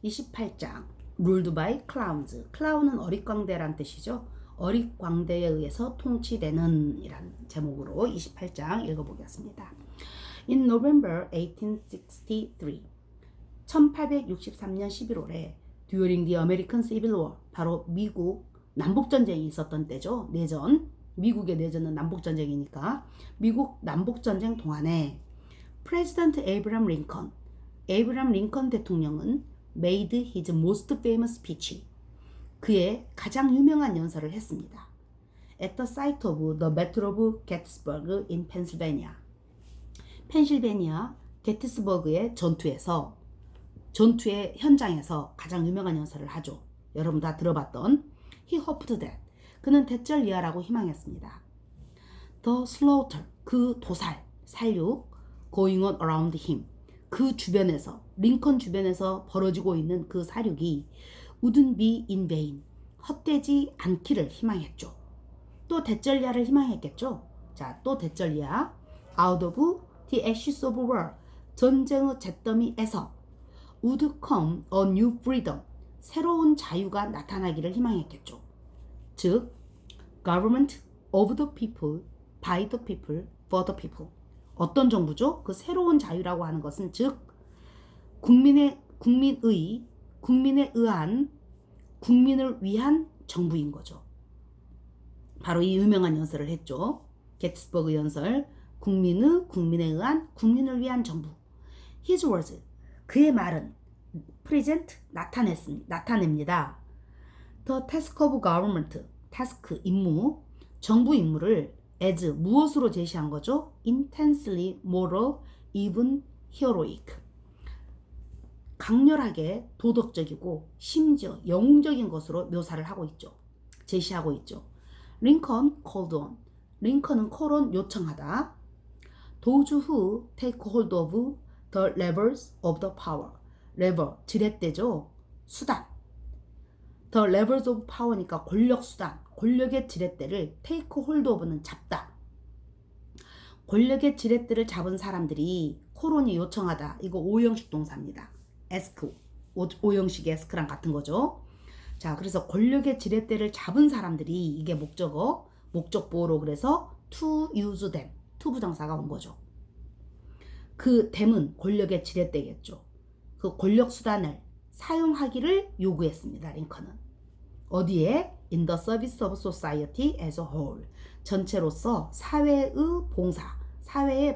28장 Ruled by Clowns. 클라운은 어릿광대란 뜻이죠. 어릿광대에 의해서 통치되는 이란 제목으로 28장 읽어보겠습니다. In November 1863, 1863년 11월에 during the American Civil War, 바로 미국 남북전쟁이 있었던 때죠. 내전, 미국의 내전은 남북전쟁이니까 미국 남북전쟁 동안에 President Abraham 링컨 대통령은 made his most famous speech, 그의 가장 유명한 연설을 했습니다. At the site of the Battle of Gettysburg in Pennsylvania. 펜실베니아 게티스버그의 전투의 현장에서 가장 유명한 연설을 하죠. 여러분 다 들어봤던 He hoped that, 그는 대절리하라고 희망했습니다. The slaughter, 그 살육 going on around him, 그 주변에서, 링컨 주변에서 벌어지고 있는 그 사륙이 wouldn't be in vain, 헛되지 않기를 희망했죠. 또 대절리아를 희망했겠죠. 자, 또 대절리아 out of the ashes of war, 전쟁의 잿더미에서 would come a new freedom, 새로운 자유가 나타나기를 희망했겠죠. 즉, government of the people, by the people, for the people. 어떤 정부죠? 그 새로운 자유라고 하는 것은 즉 국민에 의한, 국민을 위한 정부인 거죠. 바로 이 유명한 연설을 했죠. 게티스버그 연설, 국민에 의한, 국민을 위한 정부. His words, 그의 말은 present, 나타냅니다. The task of government, task, 임무, 정부 임무를 as, 무엇으로 제시한 거죠? Intensely moral, even heroic. 강렬하게 도덕적이고 심지어 영웅적인 것으로 묘사를 하고 있죠. 제시하고 있죠. Lincoln called on, 링컨은 콜온 요청하다. Those who take hold of the levers of the power, lever, 지렛대죠. 수단. The levers of power니까 권력 수단, 권력의 지렛대를 take hold of는 잡다. 권력의 지렛대를 잡은 사람들이 콜온이 요청하다. 이거 오형식 동사입니다. ask, 오형식의 ask랑 같은 거죠. 자, 그래서 권력의 지렛대를 잡은 사람들이, 이게 목적어, 목적보호로 그래서 to use them, to 부정사가 온 거죠. 그 them은 권력의 지렛대겠죠. 그 권력 수단을 사용하기를 요구했습니다. 링컨은. 어디에? In the service of society as a whole. 전체로서 사회에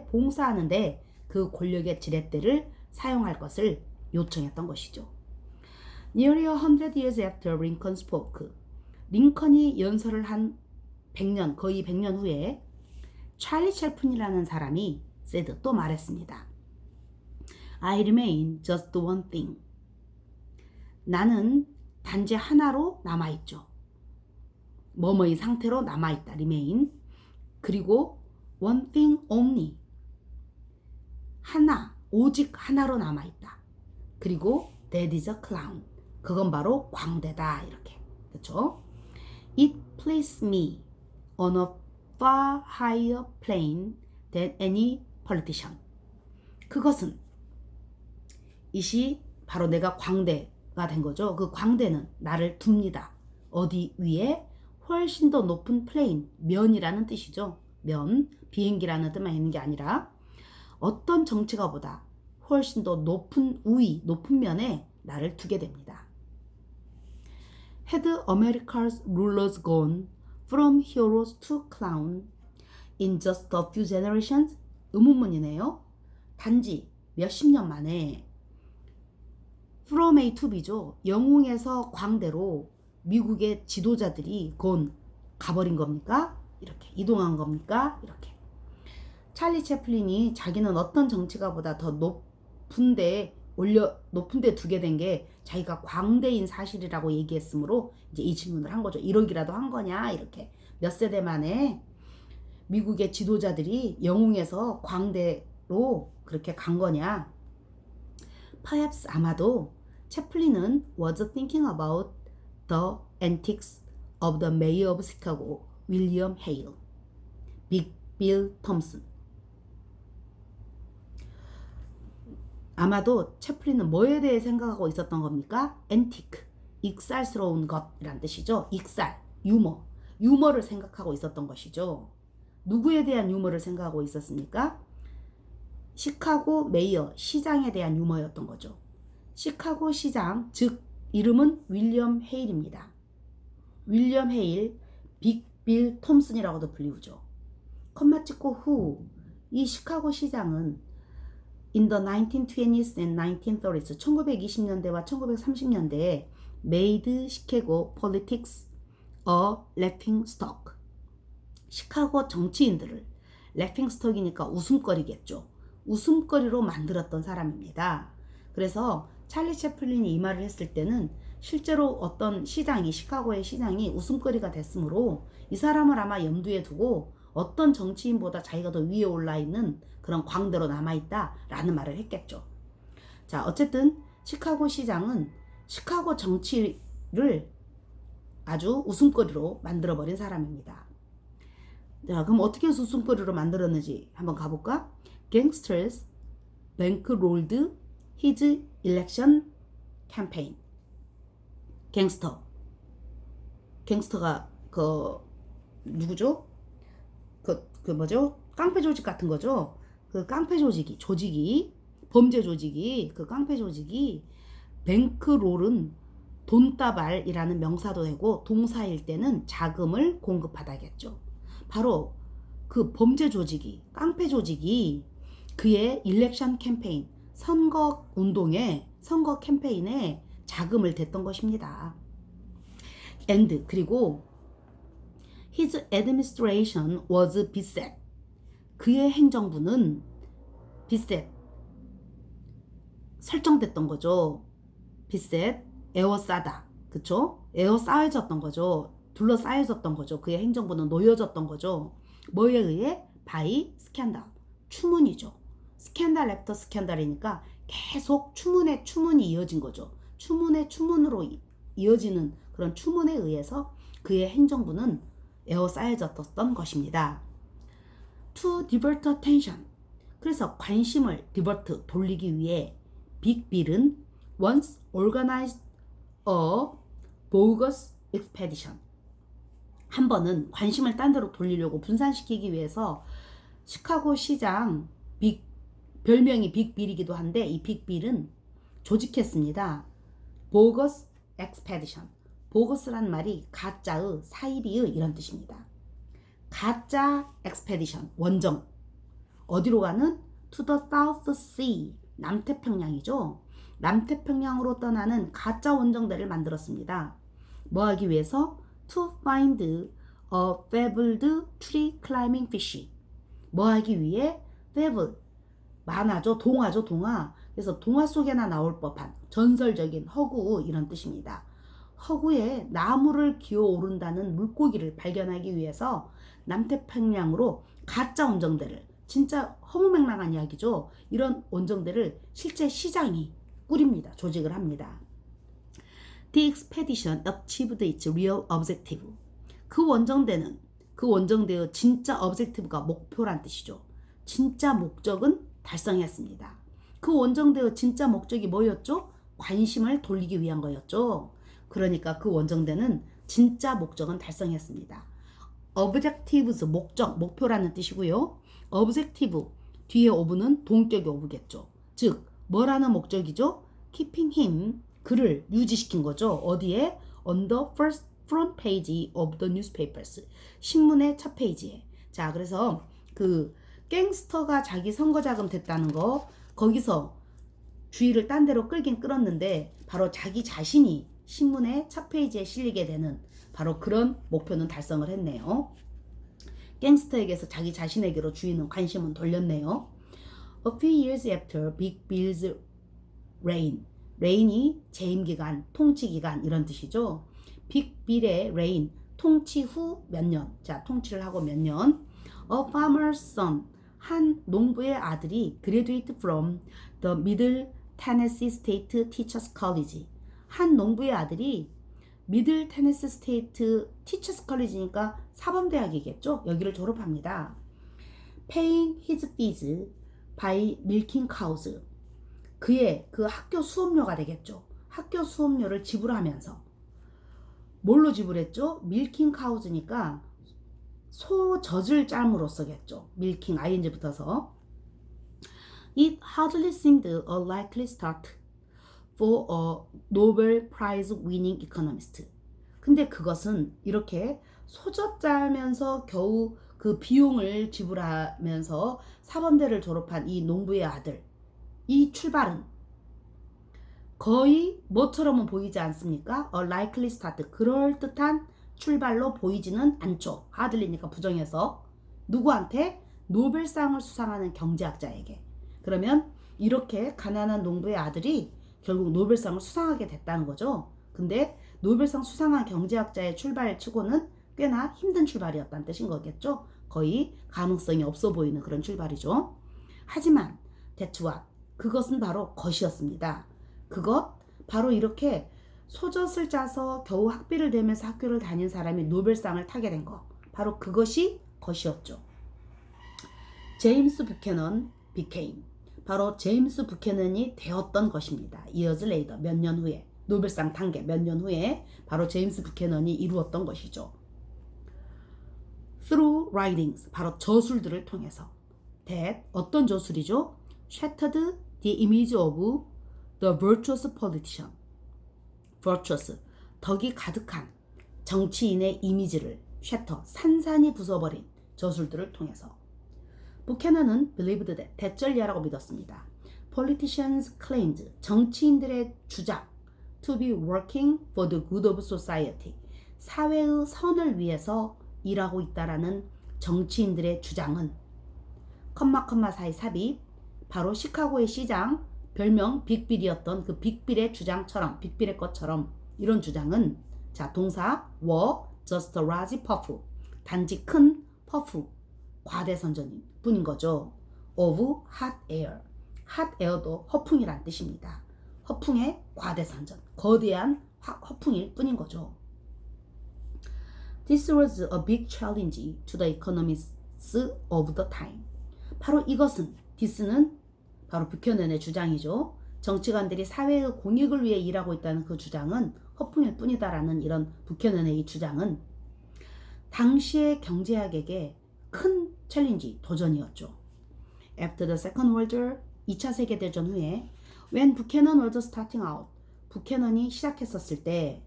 봉사하는데 그 권력의 지렛대를 사용할 것을 요청했던 것이죠. Nearly 100 years after Lincoln spoke. 링컨이 연설을 한 100년, 거의 100년 후에 찰리 챌픈이라는 사람이 said, 또 말했습니다. I remain just one thing. 나는 단지 하나로 남아있죠. 뭐뭐의 상태로 남아있다. remain. 그리고 one thing only. 하나, 오직 하나로 남아있다. 그리고 that is a clown. 그건 바로 광대다. 이렇게. 그렇죠? It pleased me on a far higher plane than any politician. 그것은 이시 바로 내가 광대가 된 거죠. 그 광대는 나를 둡니다. 어디 위에? 훨씬 더 높은 플레인, 면이라는 뜻이죠. 면, 비행기라는 뜻만 있는 게 아니라 어떤 정치가보다 훨씬 더 높은 우위, 높은 면에 나를 두게 됩니다. Had America's rulers gone from heroes to clown in just a few generations? 의문문이네요. 단지 몇십 년 만에 from A to B죠. 영웅에서 광대로 미국의 지도자들이 가버린 겁니까? 이렇게 이동한 겁니까? 이렇게. 찰리 채플린이 자기는 어떤 정치가보다 더 높은 데 두게 된 게 자기가 광대인 사실이라고 얘기했으므로 이제 이 질문을 한 거죠. 1억이라도 한 거냐? 이렇게. 몇 세대 만에 미국의 지도자들이 영웅에서 광대로 그렇게 간 거냐? Perhaps, 아마도 채플린은 was thinking about the antics of the mayor of Chicago, William Hale, Big Bill Thompson. 아마도 채플린은 뭐에 대해 생각하고 있었던 겁니까? 앤티크, 익살스러운 것이란 뜻이죠. 익살, 유머를 생각하고 있었던 것이죠. 누구에 대한 유머를 생각하고 있었습니까? 시카고 메이어, 시장에 대한 유머였던 거죠. 시카고 시장, 즉 이름은 윌리엄 헤일입니다. 윌리엄 헤일, 빅빌 톰슨이라고도 불리우죠. 컴마 찍고 후, 이 시카고 시장은 In the 1920s and 1930s, 1920년대와 1930년대에 made Chicago politics a laughingstock. 시카고 정치인들을 laughingstock이니까 웃음거리겠죠. 웃음거리로 만들었던 사람입니다. 그래서 찰리 채플린이 이 말을 했을 때는 실제로 어떤 시장이, 시카고의 시장이 웃음거리가 됐으므로 이 사람을 아마 염두에 두고 어떤 정치인보다 자기가 더 위에 올라 있는 그런 광대로 남아있다라는 말을 했겠죠. 자, 어쨌든 시카고 시장은 시카고 정치를 아주 웃음거리로 만들어버린 사람입니다. 자, 그럼 어떻게 해서 웃음거리로 만들었는지 한번 가볼까? Gangsters bankrolled his election campaign. 갱스터가 누구죠? 뭐죠? 깡패 조직 같은 거죠. 그 깡패 조직이 범죄 조직이 그 깡패 조직이 뱅크롤은 돈다발이라는 명사도 되고 동사일 때는 자금을 공급하다겠죠. 바로 그 범죄 조직이 깡패 조직이 그의 일렉션 캠페인 선거 캠페인에 자금을 댔던 것입니다. And 그리고 His administration was beset. 그의 행정부는 beset 설정됐던 거죠. beset 에워싸다, 그쵸? 에워싸여졌던 거죠. 둘러싸여졌던 거죠. 그의 행정부는 놓여졌던 거죠. 뭐에 의해? by scandal, 추문이죠. 스캔들 애프터 스캔들이니까 계속 추문이 이어진 거죠. 추문으로 이어지는 그런 추문에 의해서 그의 행정부는 에워싸여졌던 것입니다. To divert attention. 그래서 관심을 돌리기 위해 빅빌은 once organized a bogus expedition. 한 번은 관심을 딴 데로 돌리려고 분산시키기 위해서 시카고 시장 별명이 빅빌이기도 한데 이 빅빌은 조직했습니다. bogus expedition. 보거스란 말이 가짜의, 사이비의 이런 뜻입니다. 가짜 expedition, 원정. 어디로 가는? To the South Sea, 남태평양이죠. 남태평양으로 떠나는 가짜 원정대를 만들었습니다. 뭐 하기 위해서? To find a fabled tree climbing fish. 뭐 하기 위해? fable, 만화죠. 동화죠. 동화. 그래서 동화 속에나 나올 법한 전설적인 허구 이런 뜻입니다. 허구에 나무를 기어오른다는 물고기를 발견하기 위해서 남태평양으로 가짜 원정대를, 진짜 허무맹랑한 이야기죠. 이런 원정대를 실제 시장이 꾸립니다. 조직을 합니다. The expedition achieved its real objective. 그 원정대의 진짜 objective가 목표란 뜻이죠. 진짜 목적은 달성했습니다. 그 원정대의 진짜 목적이 뭐였죠? 관심을 돌리기 위한 거였죠. 그러니까 그 원정대는 진짜 목적은 달성했습니다. objectives, 목표라는 뜻이고요. objective, 뒤에 ove는 동격의 ove겠죠. 즉, 뭐라는 목적이죠? keeping him, 그를 유지시킨 거죠. 어디에? on the front page of the newspapers. 신문의 첫 페이지에. 자, 그래서 그 갱스터가 자기 선거자금 됐다는 거, 거기서 주의를 딴 데로 끌긴 끌었는데 바로 자기 자신이 신문의 첫 페이지에 실리게 되는 바로 그런 목표는 달성을 했네요. 갱스터에게서 자기 자신에게로 주의는 관심은 돌렸네요. A few years after Big Bill's reign. reign이 재임기간, 통치기간 이런 뜻이죠. 빅빌의 reign, 통치 후 몇 년. 자, 통치를 하고 몇 년. A farmer's son. 한 농부의 아들이 graduate from the Middle Tennessee State Teachers College. 한 농부의 아들이 미들 테네시 스테이트 티처스 컬리지니까 사범대학이겠죠. 여기를 졸업합니다. Paying his fees by milking cows. 그의 그 학교 수업료가 되겠죠. 학교 수업료를 지불하면서 뭘로 지불했죠? 밀킹 카우즈니까 소 젖을 짬으로써겠죠. 밀킹 ing 붙어서. It hardly seemed a likely start for a Nobel Prize winning economist. 근데 그것은 이렇게 소젖 짜면서 겨우 그 비용을 지불하면서 사범대를 졸업한 이 농부의 아들, 이 출발은 거의 뭐처럼은 보이지 않습니까? A likely start, 그럴듯한 출발로 보이지는 않죠. hardly니까 부정해서. 누구한테? 노벨상을 수상하는 경제학자에게. 그러면 이렇게 가난한 농부의 아들이 결국 노벨상을 수상하게 됐다는 거죠. 근데 노벨상 수상한 경제학자의 출발치고는 꽤나 힘든 출발이었다는 뜻인 거겠죠. 거의 가능성이 없어 보이는 그런 출발이죠. 하지만 대추와 그것은 바로 것이었습니다. 그것 바로 이렇게 소젖을 짜서 겨우 학비를 대면서 학교를 다닌 사람이 노벨상을 타게 된 거, 바로 그것이 것이었죠. 제임스 부캐넌 became, 바로 제임스 부캐넌이 되었던 것입니다. years later, 몇 년 후에, 노벨상 탄 게 몇 년 후에 바로 제임스 부캐넌이 이루었던 것이죠. through writings, 바로 저술들을 통해서. that, 어떤 저술이죠? shattered the image of the virtuous politician. virtuous, 덕이 가득한 정치인의 이미지를 shatter, 산산이 부숴버린 저술들을 통해서. 부캐넌은 believed that, 대절리하라고 믿었습니다. politicians claimed, 정치인들의 주장, to be working for the good of society, 사회의 선을 위해서 일하고 있다라는 정치인들의 주장은 컴마 사이 삽입, 바로 시카고의 시장, 별명 빅빌이었던 그 빅빌의 주장처럼, 빅빌의 것처럼 이런 주장은, 자, 동사 were just a large puff, 단지 큰 puff, 과대선전인 뿐인 거죠. of hot air, hot air도 허풍이란 뜻입니다. 허풍의 과대선전, 거대한 허풍일 뿐인 거죠. This was a big challenge to the economists of the time. 바로 이것은, this는 바로 부캐넌의 주장이죠. 정치관들이 사회의 공익을 위해 일하고 있다는 그 주장은 허풍일 뿐이다라는 이런 부캐넌의 이 주장은 당시의 경제학에게 큰 챌린지, 도전이었죠. After the Second World War, 2차 세계대전 후에 when Buchanan was starting out, 부캐넌이 시작했었을 때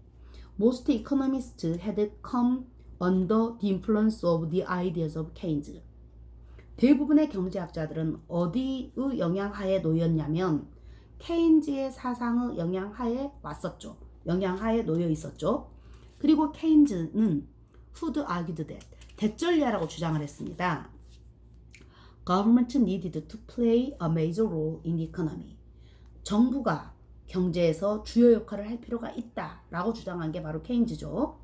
most economists had come under the influence of the ideas of Keynes. 대부분의 경제학자들은 어디의 영향하에 놓였냐면 케인즈의 사상의 영향하에 왔었죠. 영향하에 놓여 있었죠. 그리고 케인즈는 who'd argued that, 대절리하라고 주장을 했습니다. Government needed to play a major role in the economy. 정부가 경제에서 주요 역할을 할 필요가 있다라고 주장한 게 바로 케인즈죠.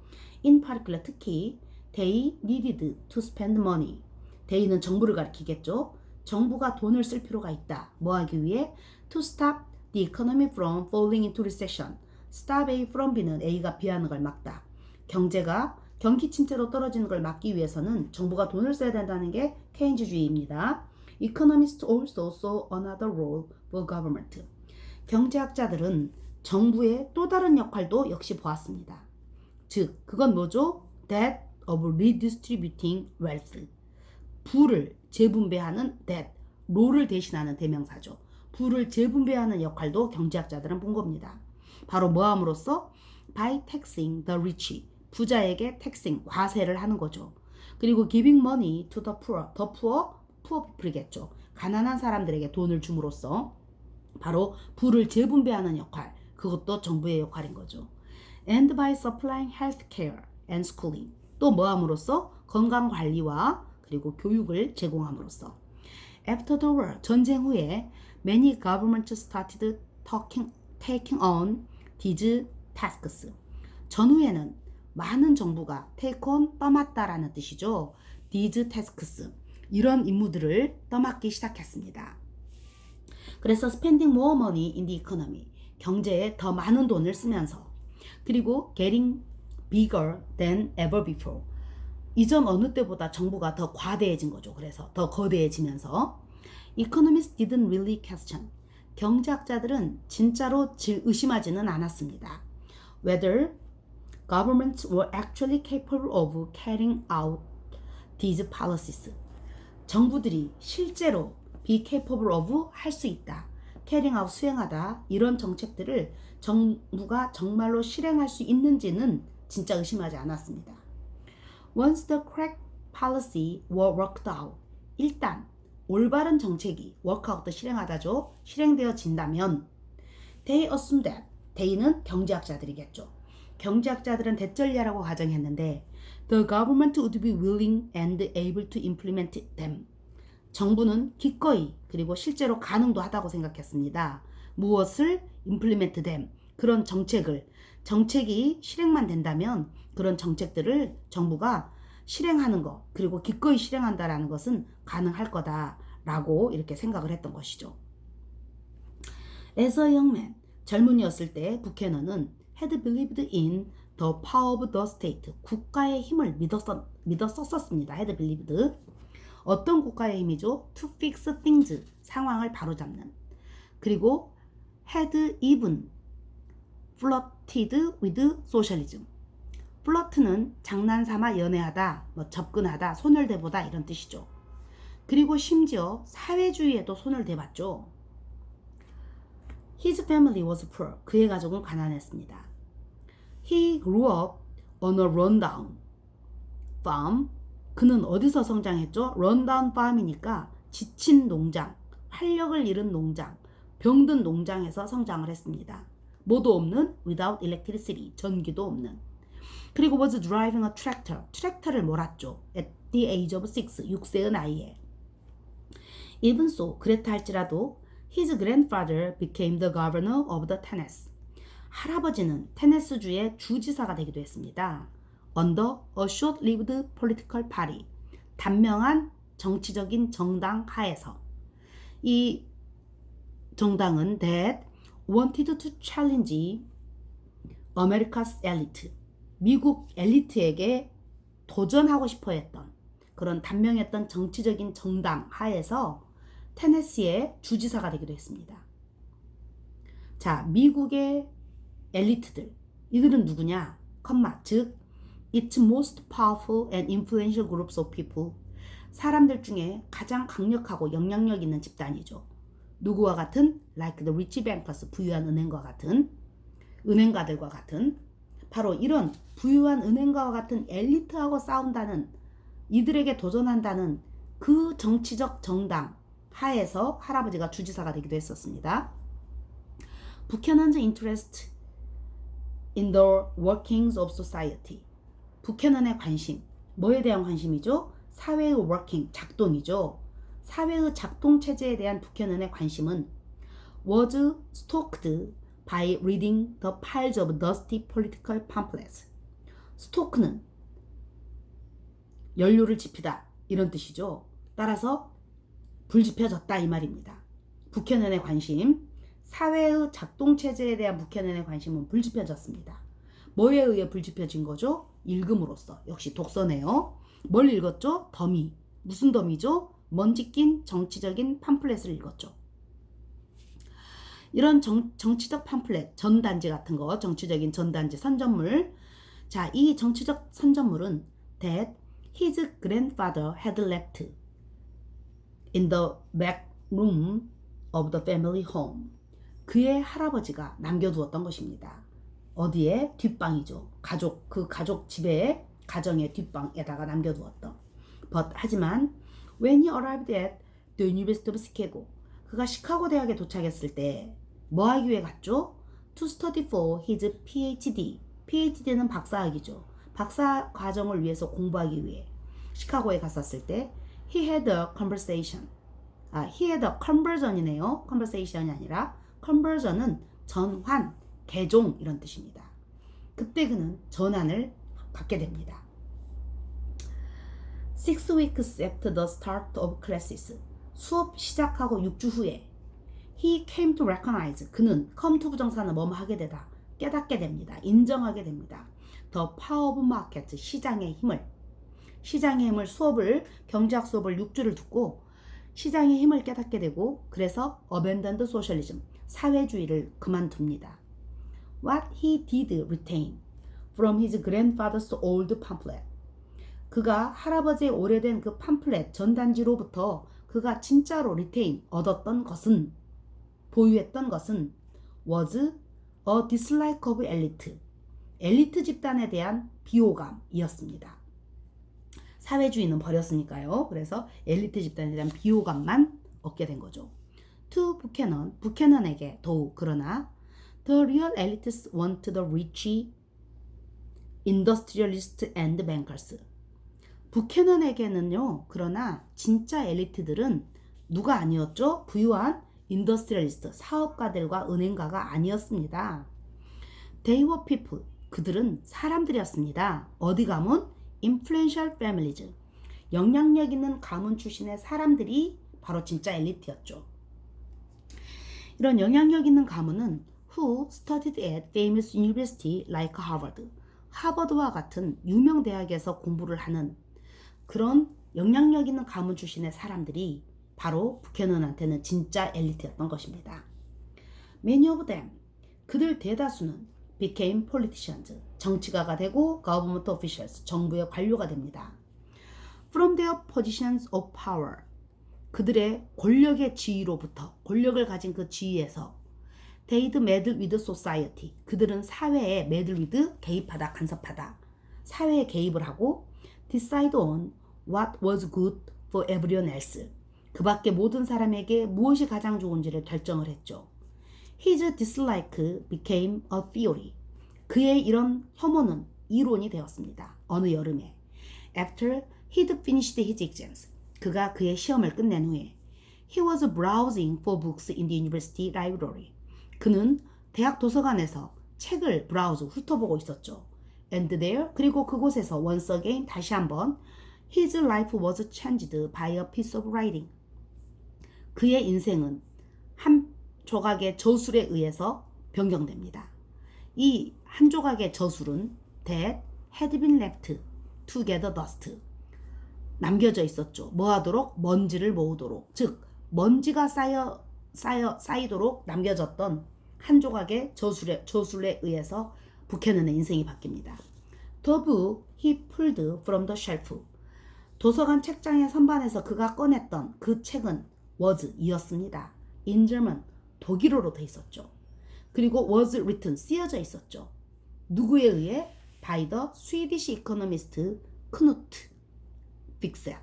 In particular, 특히 they needed to spend money. they는 정부를 가리키겠죠. 정부가 돈을 쓸 필요가 있다. 뭐 하기 위해? To stop the economy from falling into recession. Stop A from B는 A가 B하는 걸 막다. 경제가 경기 침체로 떨어지는 걸 막기 위해서는 정부가 돈을 써야 된다는 게 케인즈주의입니다. Economists also saw another role for government. 경제학자들은 정부의 또 다른 역할도 역시 보았습니다. 즉, 그건 뭐죠? That of redistributing wealth. 부를 재분배하는 that, 로를 대신하는 대명사죠. 부를 재분배하는 역할도 경제학자들은 본 겁니다. 바로 뭐함으로써? By taxing the rich. 부자에게 taxing, 과세를 하는 거죠. 그리고 giving money to the poor, poor people이겠죠. 가난한 사람들에게 돈을 줌으로써 바로 부를 재분배하는 역할, 그것도 정부의 역할인 거죠. And by supplying health care and schooling. 또 뭐함으로써? 건강관리와 그리고 교육을 제공함으로써. After the war, 전쟁 후에 many governments started taking on these tasks. 전후에는 많은 정부가 take on, 떠맡다라는 뜻이죠. these tasks, 이런 임무들을 떠맡기 시작했습니다. 그래서 spending more money in the economy, 경제에 더 많은 돈을 쓰면서, 그리고 getting bigger than ever before, 이전 어느 때보다 정부가 더 과대해진 거죠. 그래서 더 거대해지면서 economists didn't really question, 경제학자들은 진짜로 의심하지는 않았습니다. Whether governments were actually capable of carrying out these policies. 정부들이 실제로 be capable of 할 수 있다. carrying out 수행하다. 이런 정책들을 정부가 정말로 실행할 수 있는지는 진짜 의심하지 않았습니다. Once the correct policy were worked out. 일단 올바른 정책이 workout 실행하다죠. 실행되어진다면 they assume that they는 경제학자들이겠죠. 경제학자들은 대전례라고 가정했는데 the government would be willing and able to implement them. 정부는 기꺼이 그리고 실제로 가능도 하다고 생각했습니다. 무엇을 implement them. 그런 정책이 실행만 된다면 그런 정책들을 정부가 실행하는 것 그리고 기꺼이 실행한다라는 것은 가능할 거다라고 이렇게 생각을 했던 것이죠. As a young man, 젊은이였을 때 부캐넌은 had believed in the power of the state. 국가의 힘을 믿었었습니다. had believed. 어떤 국가의 힘이죠? To fix things. 상황을 바로잡는. 그리고 had even flirted with socialism. 플러트는 장난삼아 연애하다, 접근하다, 손을 대보다 이런 뜻이죠. 그리고 심지어 사회주의에도 손을 대봤죠. His family was poor. 그의 가족은 가난했습니다. He grew up on a rundown farm. 그는 어디서 성장했죠? rundown farm이니까 지친 농장, 활력을 잃은 농장, 병든 농장에서 성장을 했습니다. 뭐도 없는 without electricity. 전기도 없는. 그리고 was driving a tractor. 트랙터를 몰았죠. At the age of 6의 나이에. Even so, 그랬다 할지라도 his grandfather became the governor of the Tennessee. 할아버지는 테네스주의 주지사가 되기도 했습니다. Under a short-lived political party. 단명한 정치적인 정당 하에서. 이 정당은 that wanted to challenge America's elite. 미국 엘리트에게 도전하고 싶어 했던 그런 단명했던 정치적인 정당 하에서 테네시의 주지사가 되기도 했습니다. 자, 미국의 엘리트들, 이들은 누구냐? 즉, its most powerful and influential groups of people. 사람들 중에 가장 강력하고 영향력 있는 집단이죠. 누구와 같은? Like the rich bankers, 부유한 은행과 같은, 은행가들과 같은, 바로 이런 부유한 은행가와 같은 엘리트하고 싸운다는, 이들에게 도전한다는 그 정치적 정당 하에서 할아버지가 주지사가 되기도 했었습니다. 부캐넌's interest in the workings of society. 부캐넌의 관심, 뭐에 대한 관심이죠? 사회의 working, 작동이죠. 사회의 작동 체제에 대한 부캐넌의 관심은 was stoked by reading the piles of dusty political pamphlets. 스토크는 연료를 지피다 이런 뜻이죠. 따라서 불 지펴졌다 이 말입니다. 부캐넌의 관심, 사회의 작동 체제에 대한 부캐넌의 관심은 불 지펴졌습니다. 뭐에 의해 불 지펴진 거죠? 읽음으로써. 역시 독서네요. 뭘 읽었죠? 더미. 무슨 더미죠? 먼지 낀 정치적인 팜플렛을 읽었죠. 이런 정치적 팜플렛, 전단지 같은 거, 정치적인 전단지, 선전물. 자, 이 정치적 선전물은 that his grandfather had left in the back room of the family home. 그의 할아버지가 남겨두었던 것입니다. 어디에? 뒷방이죠. 그 가족 집에, 가정의 뒷방에다가 남겨두었던. 하지만 when he arrived at the University of Chicago, 그가 시카고 대학에 도착했을 때 뭐 하기 위해 갔죠? To study for his PhD. PhD는 박사학위죠. 박사 과정을 위해서 공부하기 위해 시카고에 갔었을 때 he had a conversation. he had a conversion이네요. conversation이 아니라 conversion은 전환, 개종 이런 뜻입니다. 그때 그는 전환을 갖게 됩니다. 6 weeks after the start of classes. 수업 시작하고 6주 후에 he came to recognize. 그는 come to 부정사는 뭐뭐 하게 되다. 깨닫게 됩니다. 인정하게 됩니다. The power of market. 시장의 힘을. 경제학 수업을 6주를 듣고 시장의 힘을 깨닫게 되고 그래서 abandoned socialism, 사회주의를 그만둡니다. What he did retain from his grandfather's old pamphlet. 그가 할아버지의 오래된 그 팜플렛 전단지로부터 그가 진짜로 retain 얻었던 것은 보유했던 것은 was a dislike of elite. 엘리트 집단에 대한 비호감이었습니다. 사회주의는 버렸으니까요. 그래서 엘리트 집단에 대한 비호감만 얻게 된 거죠. To Buchanan, 부캐넌에게 더욱 그러나 the real elites want the rich industrialists and bankers. 부캐넌에게는요. 그러나 진짜 엘리트들은 누가 아니었죠? 부유한 인더스트리얼리스트, 사업가들과 은행가가 아니었습니다. They were people. 그들은 사람들이었습니다. 어디 가문? Influential families. 영향력 있는 가문 출신의 사람들이 바로 진짜 엘리트였죠. 이런 영향력 있는 가문은 who studied at famous university like Harvard. 하버드와 같은 유명 대학에서 공부를 하는 그런 영향력 있는 가문 출신의 사람들이 바로 부캐넌한테는 진짜 엘리트였던 것입니다. Many of them, 그들 대다수는 became politicians, 정치가가 되고 government officials, 정부의 관료가 됩니다. From their positions of power, 그들의 권력의 지위로부터, 권력을 가진 그 지위에서 They'd meddle with society, 그들은 사회에 meddle with, 개입하다, 간섭하다, 사회에 개입을 하고 decide on what was good for everyone else, 그 밖에 모든 사람에게 무엇이 가장 좋은지를 결정을 했죠. His dislike became a theory. 그의 이런 혐오는 이론이 되었습니다. 어느 여름에. After he'd finished his exams. 그가 그의 시험을 끝낸 후에. He was browsing for books in the university library. 그는 대학 도서관에서 책을 browse, 훑어보고 있었죠. And there, 그리고 그곳에서 once again, 다시 한번 His life was changed by a piece of writing. 그의 인생은 한 조각의 저술에 의해서 변경됩니다. 이 한 조각의 저술은 that had been left to gather dust. 남겨져 있었죠. 뭐 하도록? 먼지를 모으도록. 즉, 먼지가 쌓이도록 남겨졌던 한 조각의 저술에 의해서 부캐넌의 인생이 바뀝니다. The book he pulled from the shelf. 도서관 책장의 선반에서 그가 꺼냈던 그 책은 was 이었습니다. In German, 독일어로 돼 있었죠. 그리고 was written, 쓰여져 있었죠. 누구에 의해? By the Swedish economist Knut Wicksell.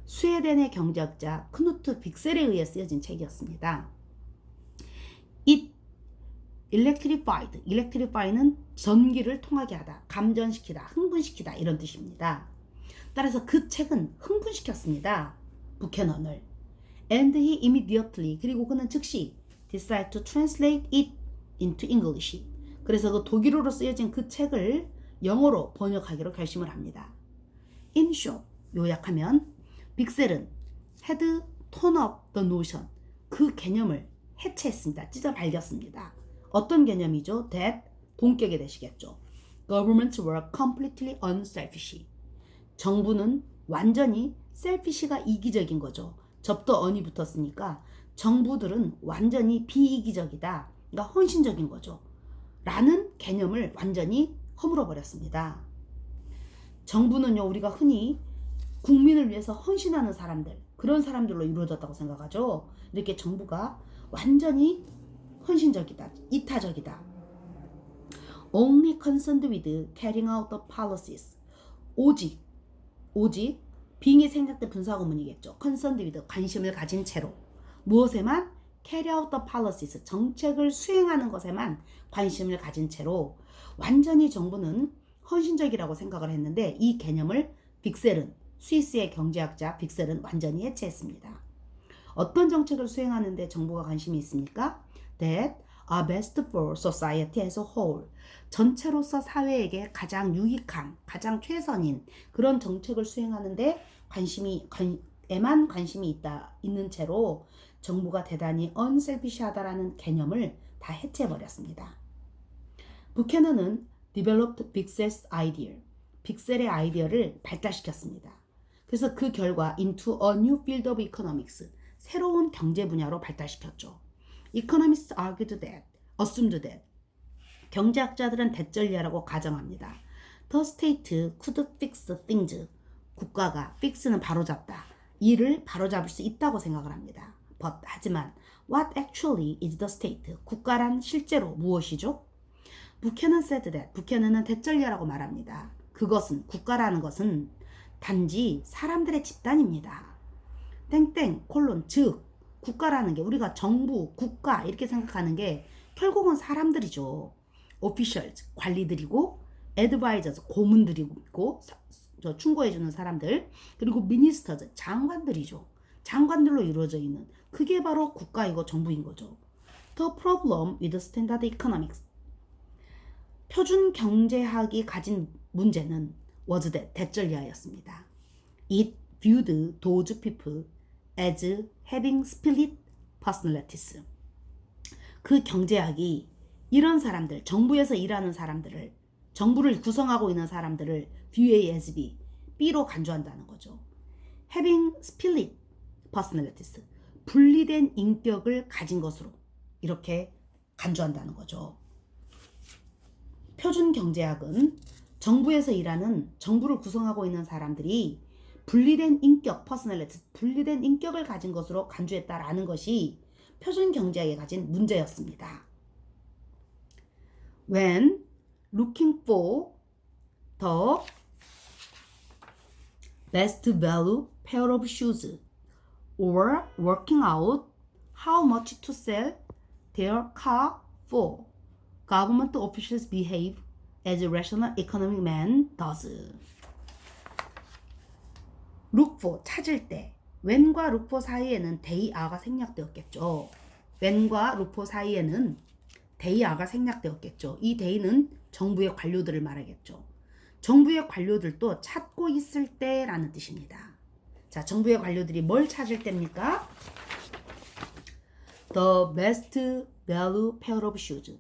스웨덴의 경제학자 크누트 빅셀에 의해 쓰여진 책이었습니다. It electrify는 전기를 통하게 하다, 감전시키다, 흥분시키다 이런 뜻입니다. 따라서 그 책은 흥분시켰습니다. 부캐넌을. And he immediately, 그리고 그는 즉시 decided to translate it into English. 그래서 그 독일어로 쓰여진 그 책을 영어로 번역하기로 결심을 합니다. In short, 요약하면 빅셀은 had torn up the notion, 그 개념을 해체했습니다. 찢어 발겼습니다. 어떤 개념이죠? That, 본격이 되시겠죠. Governments were completely unselfish. 정부는 완전히 selfish가 이기적인 거죠. 접도 on이 붙었으니까 정부들은 완전히 비이기적이다. 그러니까 헌신적인 거죠. 라는 개념을 완전히 허물어 버렸습니다. 정부는요, 우리가 흔히 국민을 위해서 헌신하는 사람들, 그런 사람들로 이루어졌다고 생각하죠. 이렇게 정부가 완전히 헌신적이다, 이타적이다. Only concerned with carrying out the policies. 오직 빙의 생략된 분사구문이겠죠. concerned with, 관심을 가진 채로. 무엇에만? carry out the policies, 정책을 수행하는 것에만 관심을 가진 채로 완전히 정부는 헌신적이라고 생각을 했는데 이 개념을 빅셀은, 스위스의 경제학자 빅셀은 완전히 해체했습니다. 어떤 정책을 수행하는데 정부가 관심이 있습니까? That are best for society as a whole. 전체로서 사회에게 가장 유익한, 가장 최선인 그런 정책을 수행하는데 에만 관심이 있는 채로 정부가 대단히 unselfish하다라는 개념을 다 해체해버렸습니다. 부캐넌은 developed 빅셀's idea, 빅셀의 아이디어를 발달시켰습니다. 그래서 그 결과 into a new field of economics, 새로운 경제 분야로 발달시켰죠. Economists argued that, assumed that, 경제학자들은 대전례라고 가정합니다. The state could fix things. 국가가 fix는 바로잡다. 일을 바로잡을 수 있다고 생각을 합니다. But 하지만 what actually is the state? 국가란 실제로 무엇이죠? 부캐넌 said that. 부캐넌은 대전례라고 말합니다. 그것은 국가라는 것은 단지 사람들의 집단입니다. 땡땡 콜론 즉 국가라는 게 우리가 정부, 국가 이렇게 생각하는 게 결국은 사람들이죠. officials 관리들이고 advisors 고문들이고 충고해주는 사람들 그리고 ministers 장관들이죠. 장관들로 이루어져 있는 그게 바로 국가이고 정부인 거죠. The problem with standard economics 표준 경제학이 가진 문제는 was that 대절리하였습니다. It viewed those people as having split personalities. 그 경제학이 이런 사람들, 정부에서 일하는 사람들을, 정부를 구성하고 있는 사람들을 VA as B, B로 간주한다는 거죠. Having split personalities, 분리된 인격을 가진 것으로 이렇게 간주한다는 거죠. 표준 경제학은 정부에서 일하는, 정부를 구성하고 있는 사람들이 분리된 인격, personalities, 분리된 인격을 가진 것으로 간주했다라는 것이 표준 경제학이 가진 문제였습니다. When looking for the best value pair of shoes or working out how much to sell their car for, government officials behave as a rational economic man does. look for, 찾을 때 when과 look for 사이에는 they are가 생략되었겠죠. when과 look for 사이에는 they are가 생략되었겠죠. 이 they는 정부의 관료들을 말하겠죠. 정부의 관료들도 찾고 있을 때라는 뜻입니다. 자, 정부의 관료들이 뭘 찾을 때입니까? The best value pair of shoes.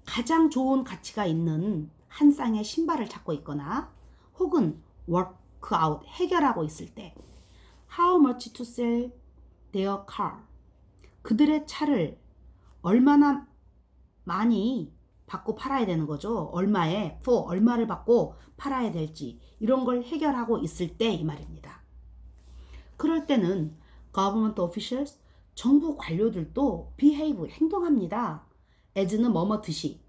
가장 좋은 가치가 있는 한 쌍의 신발을 찾고 있거나 혹은 work out, 해결하고 있을 때 how much to sell their car. 그들의 차를 얼마나 많이 받고 팔아야 되는 거죠. 얼마에, for, 얼마를 받고 팔아야 될지 이런 걸 해결하고 있을 때 이 말입니다. 그럴 때는 government officials, 정부 관료들도 behave, 행동합니다. as는 뭐뭐듯이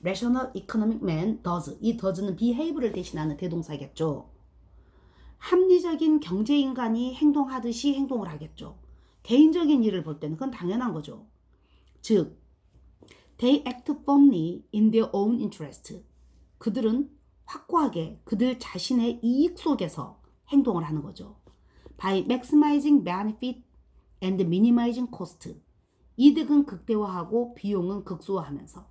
rational economic man does. 이 does는 behave를 대신하는 대동사겠죠. 합리적인 경제인간이 행동하듯이 행동을 하겠죠. 개인적인 일을 볼 때는 그건 당연한 거죠. 즉 they act firmly in their own interest. 그들은 확고하게 그들 자신의 이익 속에서 행동을 하는 거죠. By maximizing benefit and minimizing cost. 이득은 극대화하고 비용은 극소화하면서.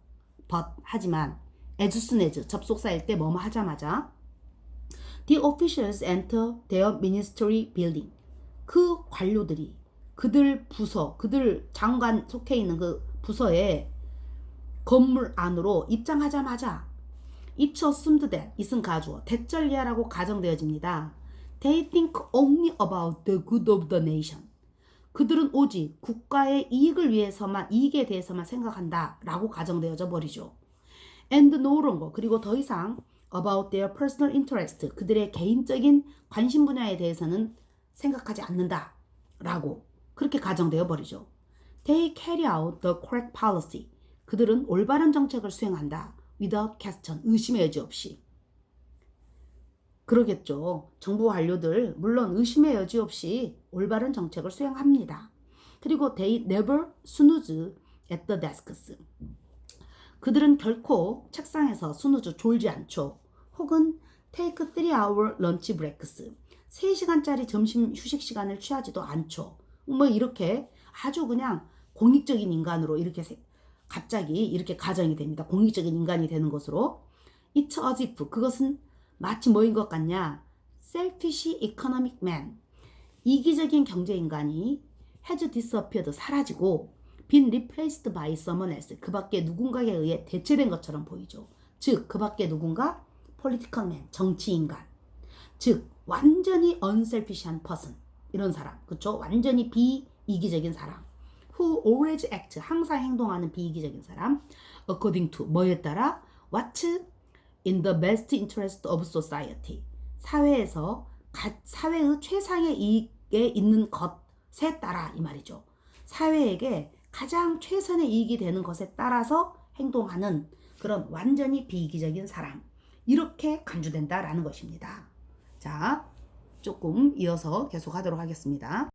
But 하지만 as soon as 접속사일 때 뭐뭐 하자마자 the officials enter their ministry building. 그 관료들이 그들 부서, 그들 장관 속해 있는 그 부서에 건물 안으로 입장하자마자 it's assumed that, 이은 가주어, 대절리하라고 가정되어집니다. They think only about the good of the nation. 그들은 오직 국가의 이익을 위해서만, 이익에 대해서만 생각한다 라고 가정되어져 버리죠. And no longer, 그리고 더 이상 about their personal interest, 그들의 개인적인 관심 분야에 대해서는 생각하지 않는다 라고 그렇게 가정되어 버리죠. They carry out the correct policy. 그들은 올바른 정책을 수행한다. without question, 의심의 여지 없이. 그러겠죠. 정부 관료들 물론 의심의 여지 없이 올바른 정책을 수행합니다. 그리고 they never snooze at the desks. 그들은 결코 책상에서 스누즈 졸지 않죠. 혹은 take 3-hour lunch breaks. 3시간짜리 점심 휴식 시간을 취하지도 않죠. 뭐 이렇게 아주 그냥 공익적인 인간으로 이렇게 갑자기 이렇게 가정이 됩니다. 공익적인 인간이 되는 것으로. It's as if, 그것은 마치 뭐인 것 같냐? Selfish economic man. 이기적인 경제인간이 has disappeared, 사라지고 been replaced by someone else. 그 밖에 누군가에 의해 대체된 것처럼 보이죠. 즉, 그 밖에 누군가 political man, 정치인간. 즉, 완전히 unselfish한 person, 이런 사람, 그쵸? 완전히 비이기적인 사람. who always act, 항상 행동하는 비이기적인 사람. according to, 뭐에 따라? what in the best interest of society, 사회에서 사회의 최상의 이익에 있는 것에 따라, 이 말이죠. 사회에게 가장 최선의 이익이 되는 것에 따라서 행동하는 그런 완전히 비이기적인 사람, 이렇게 간주된다라는 것입니다. 자, 조금 이어서 계속 하도록 하겠습니다.